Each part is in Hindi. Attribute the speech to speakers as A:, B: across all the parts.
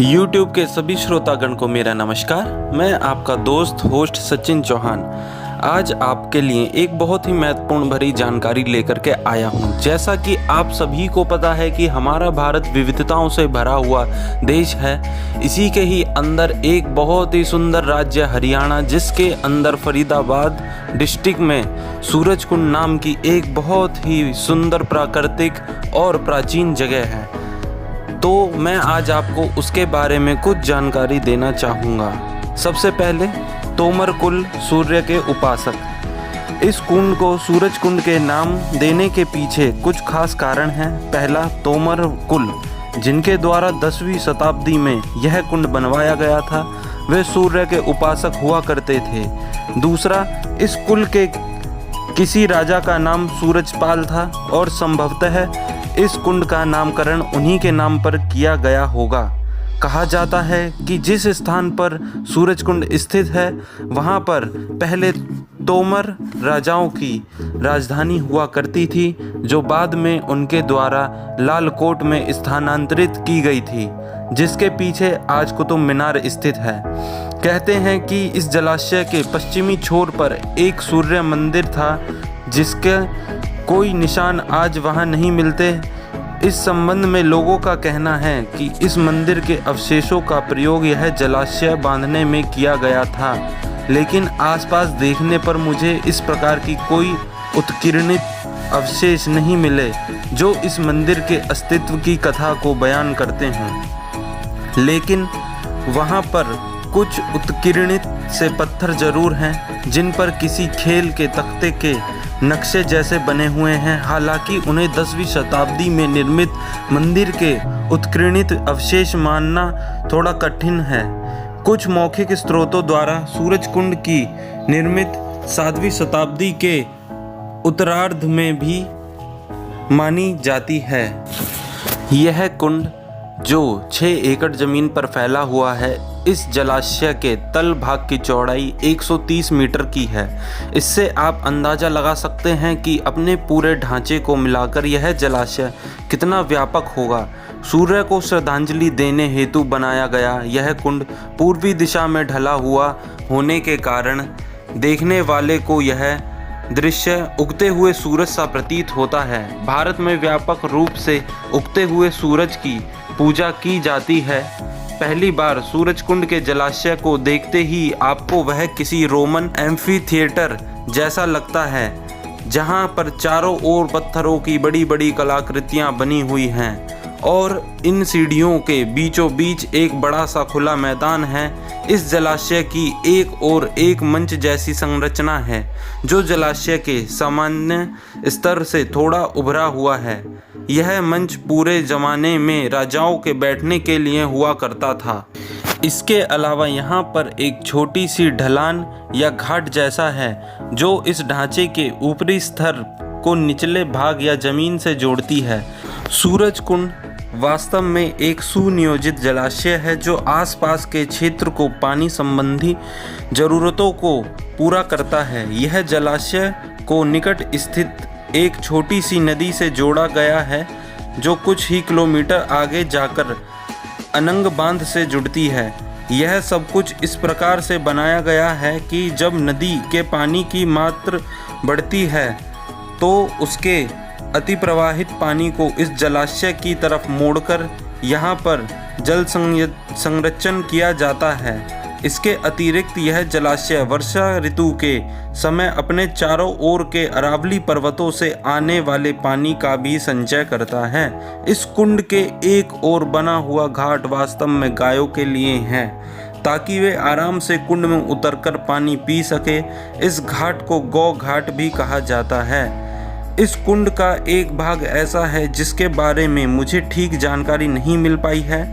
A: YouTube के सभी श्रोतागण को मेरा नमस्कार। मैं आपका दोस्त होस्ट सचिन चौहान आज आपके लिए एक बहुत ही महत्वपूर्ण भरी जानकारी लेकर के आया हूं। जैसा कि आप सभी को पता है कि हमारा भारत विविधताओं से भरा हुआ देश है। इसी के ही अंदर एक बहुत ही सुंदर राज्य हरियाणा, जिसके अंदर फरीदाबाद डिस्ट्रिक्ट में सूरजकुंड नाम की एक बहुत ही सुंदर प्राकृतिक और प्राचीन जगह है। तो मैं आज आपको उसके बारे में कुछ जानकारी देना चाहूँगा। सबसे पहले तोमर कुल सूर्य के उपासक। इस कुंड को सूरज कुंड के नाम देने के पीछे कुछ खास कारण हैं। पहला, तोमर कुल जिनके द्वारा 10वीं शताब्दी में यह कुंड बनवाया गया था, वे सूर्य के उपासक हुआ करते थे। दूसरा, इस कुल के किसी राजा का नाम सूरजपाल था और संभवतः इस कुंड का नामकरण उन्हीं के नाम पर किया गया होगा। कहा जाता है कि जिस स्थान पर सूरज कुंड स्थित है वहाँ पर पहले तोमर राजाओं की राजधानी हुआ करती थी, जो बाद में उनके द्वारा लालकोट में स्थानांतरित की गई थी, जिसके पीछे आज कुतुब मीनार स्थित है। कहते हैं कि इस जलाशय के पश्चिमी छोर पर एक सूर्य मंदिर था, जिसके कोई निशान आज वहां नहीं मिलते। इस संबंध में लोगों का कहना है कि इस मंदिर के अवशेषों का प्रयोग यह जलाशय बांधने में किया गया था, लेकिन आसपास देखने पर मुझे इस प्रकार की कोई उत्कीर्णित अवशेष नहीं मिले जो इस मंदिर के अस्तित्व की कथा को बयान करते हैं। लेकिन वहां पर कुछ उत्कीर्णित से पत्थर जरूर हैं, जिन पर किसी खेल के तख्ते के नक्शे जैसे बने हुए हैं। हालांकि उन्हें 10वीं शताब्दी में निर्मित मंदिर के उत्कीर्णित अवशेष मानना थोड़ा कठिन है। कुछ मौखिक स्रोतों द्वारा सूरजकुंड की निर्मित 7वीं शताब्दी के उत्तरार्ध में भी मानी जाती है। यह कुंड जो 6 एकड़ जमीन पर फैला हुआ है, इस जलाशय के तल भाग की चौड़ाई 130 मीटर की है। इससे आप अंदाज़ा लगा सकते हैं कि अपने पूरे ढांचे को मिलाकर यह जलाशय कितना व्यापक होगा। सूर्य को श्रद्धांजलि देने हेतु बनाया गया यह कुंड पूर्वी दिशा में ढला हुआ होने के कारण देखने वाले को यह दृश्य उगते हुए सूरज सा प्रतीत होता है। भारत में व्यापक रूप से उगते हुए सूरज की पूजा की जाती है। पहली बार सूरजकुंड के जलाशय को देखते ही आपको वह किसी रोमन एम्फीथिएटर जैसा लगता है, जहां पर चारों ओर पत्थरों की बड़ी बड़ी कलाकृतियां बनी हुई हैं और इन सीढ़ियों के बीचों बीच एक बड़ा सा खुला मैदान है। इस जलाशय की एक ओर एक मंच जैसी संरचना है, जो जलाशय के सामान्य स्तर से थोड़ा उभरा हुआ है। यह मंच पूरे ज़माने में राजाओं के बैठने के लिए हुआ करता था। इसके अलावा यहाँ पर एक छोटी सी ढलान या घाट जैसा है, जो इस ढांचे के ऊपरी स्तर को निचले भाग या जमीन से जोड़ती है। सूरजकुंड वास्तव में एक सुनियोजित जलाशय है, जो आसपास के क्षेत्र को पानी संबंधी ज़रूरतों को पूरा करता है। यह जलाशय को निकट स्थित एक छोटी सी नदी से जोड़ा गया है, जो कुछ ही किलोमीटर आगे जाकर अनंग बांध से जुड़ती है। यह सब कुछ इस प्रकार से बनाया गया है कि जब नदी के पानी की मात्रा बढ़ती है तो उसके अतिप्रवाहित पानी को इस जलाशय की तरफ मोड़कर यहाँ पर जल संरक्षण किया जाता है। इसके अतिरिक्त यह जलाशय वर्षा ऋतु के समय अपने चारों ओर के अरावली पर्वतों से आने वाले पानी का भी संचय करता है। इस कुंड के एक ओर बना हुआ घाट वास्तव में गायों के लिए है, ताकि वे आराम से कुंड में उतरकर पानी पी सके। इस घाट को गौ घाट भी कहा जाता है। इस कुंड का एक भाग ऐसा है जिसके बारे में मुझे ठीक जानकारी नहीं मिल पाई है।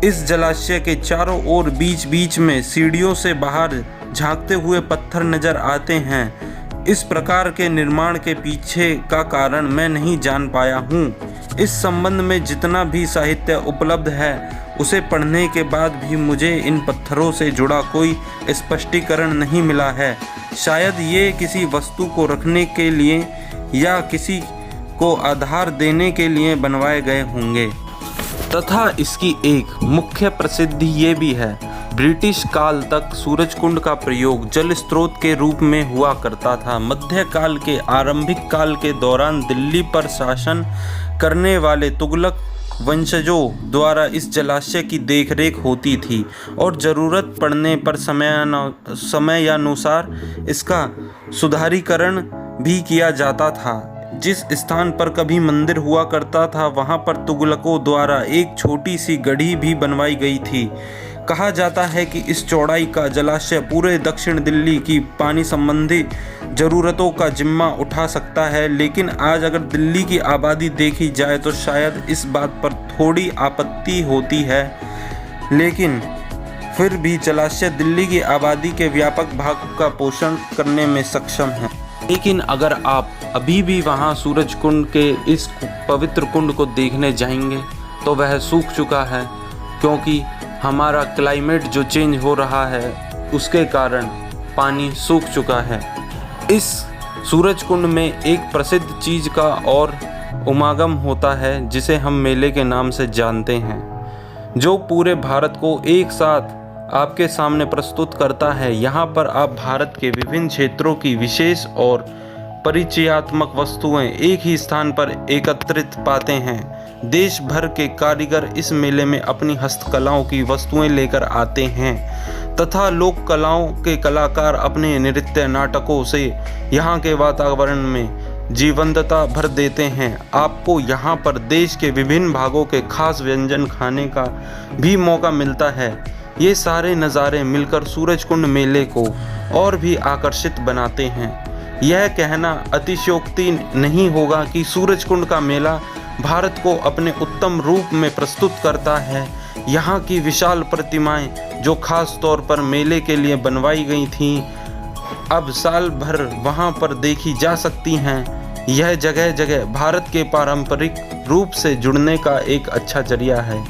A: इस जलाशय के चारों ओर बीच बीच में सीढ़ियों से बाहर झांकते हुए पत्थर नजर आते हैं। इस प्रकार के निर्माण के पीछे का कारण मैं नहीं जान पाया हूँ। इस संबंध में जितना भी साहित्य उपलब्ध है, उसे पढ़ने के बाद भी मुझे इन पत्थरों से जुड़ा कोई स्पष्टीकरण नहीं मिला है। शायद ये किसी वस्तु को रखने के लिए या किसी को आधार देने के लिए बनवाए गए होंगे। तथा इसकी एक मुख्य प्रसिद्धि ये भी है, ब्रिटिश काल तक सूरजकुंड का प्रयोग जल स्रोत के रूप में हुआ करता था। मध्यकाल के आरंभिक काल के दौरान दिल्ली पर शासन करने वाले तुगलक वंशजों द्वारा इस जलाशय की देखरेख होती थी और ज़रूरत पड़ने पर समयानुसार इसका सुधारीकरण भी किया जाता था। जिस स्थान पर कभी मंदिर हुआ करता था वहां पर तुगलकों द्वारा एक छोटी सी गढ़ी भी बनवाई गई थी। कहा जाता है कि इस चौड़ाई का जलाशय पूरे दक्षिण दिल्ली की पानी संबंधी ज़रूरतों का जिम्मा उठा सकता है, लेकिन आज अगर दिल्ली की आबादी देखी जाए तो शायद इस बात पर थोड़ी आपत्ति होती है, लेकिन फिर भी जलाशय दिल्ली की आबादी के व्यापक भाग का पोषण करने में सक्षम है। लेकिन अगर आप अभी भी वहां सूरजकुंड के इस पवित्र कुंड को देखने जाएंगे तो वह सूख चुका है, क्योंकि हमारा क्लाइमेट जो चेंज हो रहा है उसके कारण पानी सूख चुका है। इस सूरजकुंड में एक प्रसिद्ध चीज़ का और उमागम होता है जिसे हम मेले के नाम से जानते हैं, जो पूरे भारत को एक साथ आपके सामने प्रस्तुत करता है। यहाँ पर आप भारत के विभिन्न क्षेत्रों की विशेष और परिचयात्मक वस्तुएं एक ही स्थान पर एकत्रित पाते हैं। देश भर के कारीगर इस मेले में अपनी हस्तकलाओं की वस्तुएं लेकर आते हैं तथा लोक कलाओं के कलाकार अपने नृत्य नाटकों से यहाँ के वातावरण में जीवंतता भर देते हैं। आपको यहाँ पर देश के विभिन्न भागों के खास व्यंजन खाने का भी मौका मिलता है। ये सारे नज़ारे मिलकर सूरजकुंड मेले को और भी आकर्षित बनाते हैं। यह कहना अतिशयोक्ति नहीं होगा कि सूरजकुंड का मेला भारत को अपने उत्तम रूप में प्रस्तुत करता है। यहाँ की विशाल प्रतिमाएं जो खास तौर पर मेले के लिए बनवाई गई थीं, अब साल भर वहाँ पर देखी जा सकती हैं। यह जगह जगह भारत के पारंपरिक रूप से जुड़ने का एक अच्छा जरिया है।